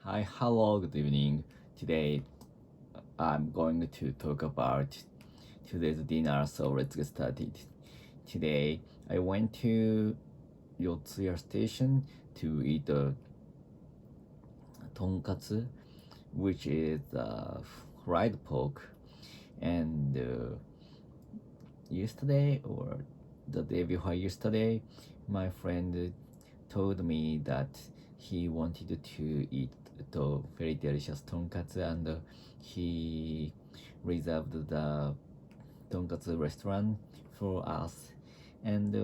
Hi, hello, good evening. Today I'm going to talk about today's dinner, so let's get started. Today I went to Yotsuya Station to eat tonkatsu, which is fried pork. And yesterday or the day before yesterday, my friend told me that he wanted to eat the very delicious tonkatsu, and he reserved the tonkatsu restaurant for us. And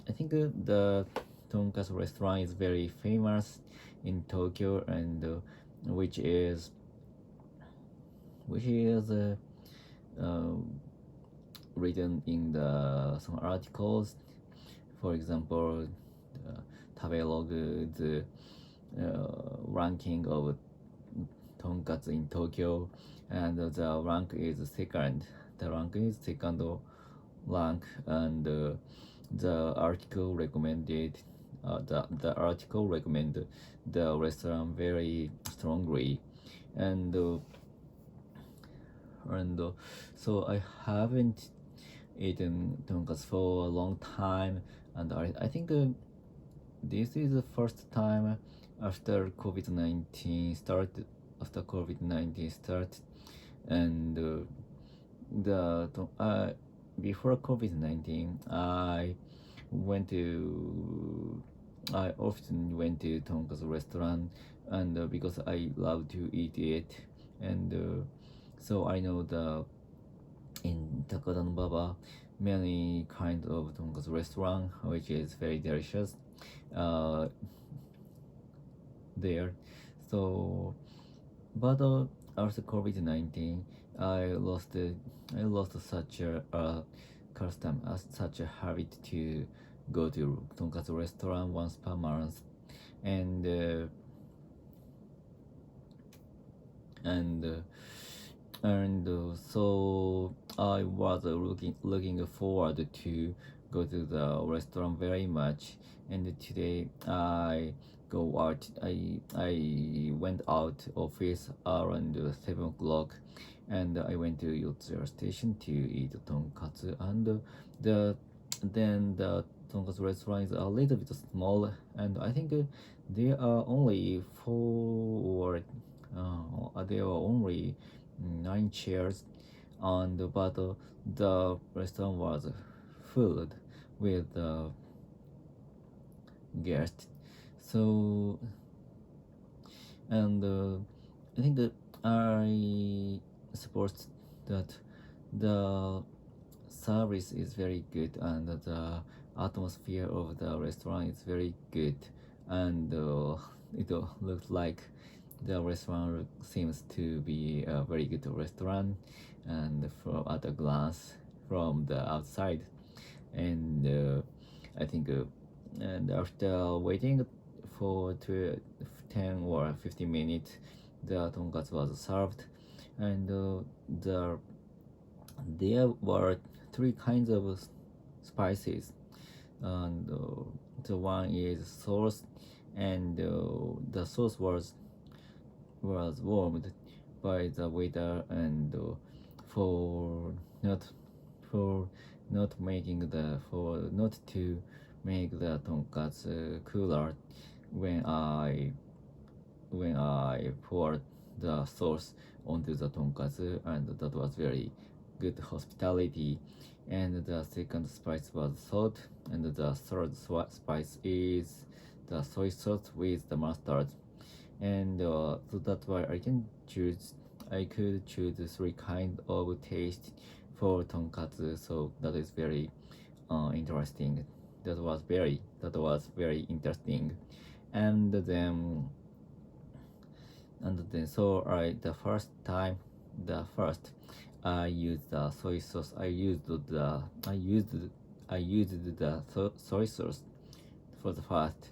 I think the tonkatsu restaurant is very famous in Tokyo, and which is which is uh, written in the some articles. For example, Tabelog's ranking of tonkatsu in Tokyo, and the rank is second. The rank is second rank, and the article recommended the article recommended the restaurant very strongly, and and so I haven't eaten tonkatsu for a long time, and I think this is the first time after COVID-19 started. After COVID-19 started, and the before COVID-19, went to I often went to tonkatsu restaurant, and because I love to eat it, and so I know the in Takadanobaba many kind of tonkatsu restaurant which is very delicious uh, there. So but after COVID-19, I lost such a custom, such a habit to go to tonkatsu restaurant once per month, and and so I was looking forward to go to the restaurant very much. And today I went out office around 7 o'clock, and I went to Yotsuya Station to eat tonkatsu. And the the tonkatsu restaurant is a little bit small, and I think there are only there are only 9 chairs, and but the restaurant was filled with guests. So and I think that I suppose that the service is very good, and the atmosphere of the restaurant is very good, and it looks like the restaurant seems to be a very good restaurant, and from at a glance from the outside. And I think and after waiting for 10 or 15 minutes, the tonkatsu was served, and there were 3 kinds of spices, and the one is sauce, and the sauce was warmed by the waiter, and for not for not making the for not to make the tonkatsu cooler when I poured the sauce onto the tonkatsu, and that was very good hospitality. And the second spice was salt, and the third spice is the soy sauce with the mustard. And so that's why I could choose 3 kind of taste for tonkatsu. So that is very interesting. That was very interesting. And then so the first I used the soy sauce. I used the soy sauce for the first,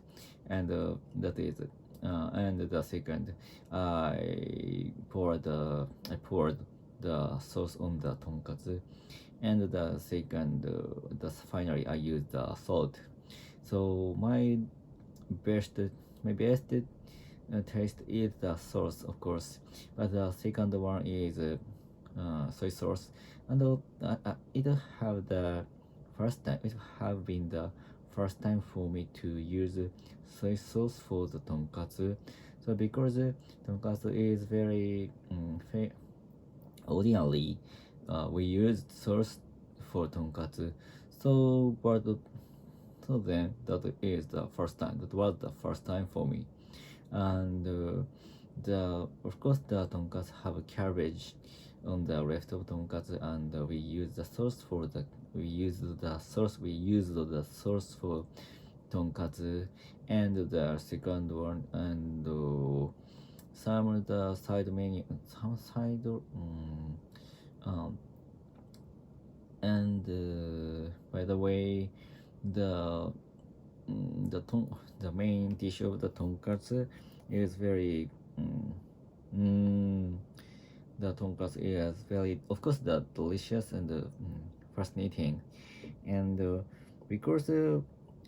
and that is and the second I poured the sauce on the tonkatsu, and the second finally I used the salt. So best taste is the sauce, of course, but the second one is soy sauce, and it have the first time. It have been the first time for me to use soy sauce for the tonkatsu. So because tonkatsu is very ordinarily, we use sauce for tonkatsu. So so then that is the first time. That was the first time for me. And the of course the tonkatsu have a cabbage on the left of tonkatsu, and we use the sauce for the we use the sauce for tonkatsu, and the second one, and some of the side menu, some side um, and by the way, the the main dish of the tonkatsu is very the tonkatsu is very, of course, the delicious and fascinating, and because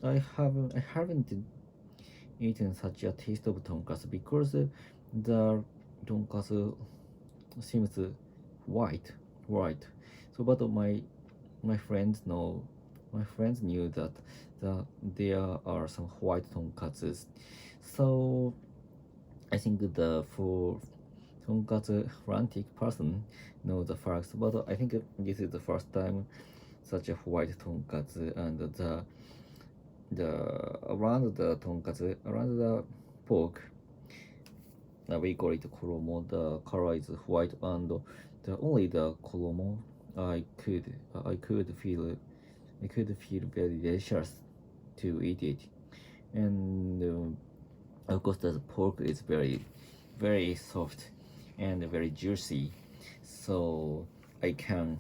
I haven't eaten such a taste of tonkatsu, because the tonkatsu seems white white. So but my friends know my friends knew that there are some white tonkatsus. So I think the for tonkatsu frantic person know the facts, but I think this is the first time such a white tonkatsu, and the around the tonkatsu, around the pork, we call it koromo. The color is white, and the only the koromo I could feel very delicious to eat it, and of course the pork is very soft and very juicy, so I can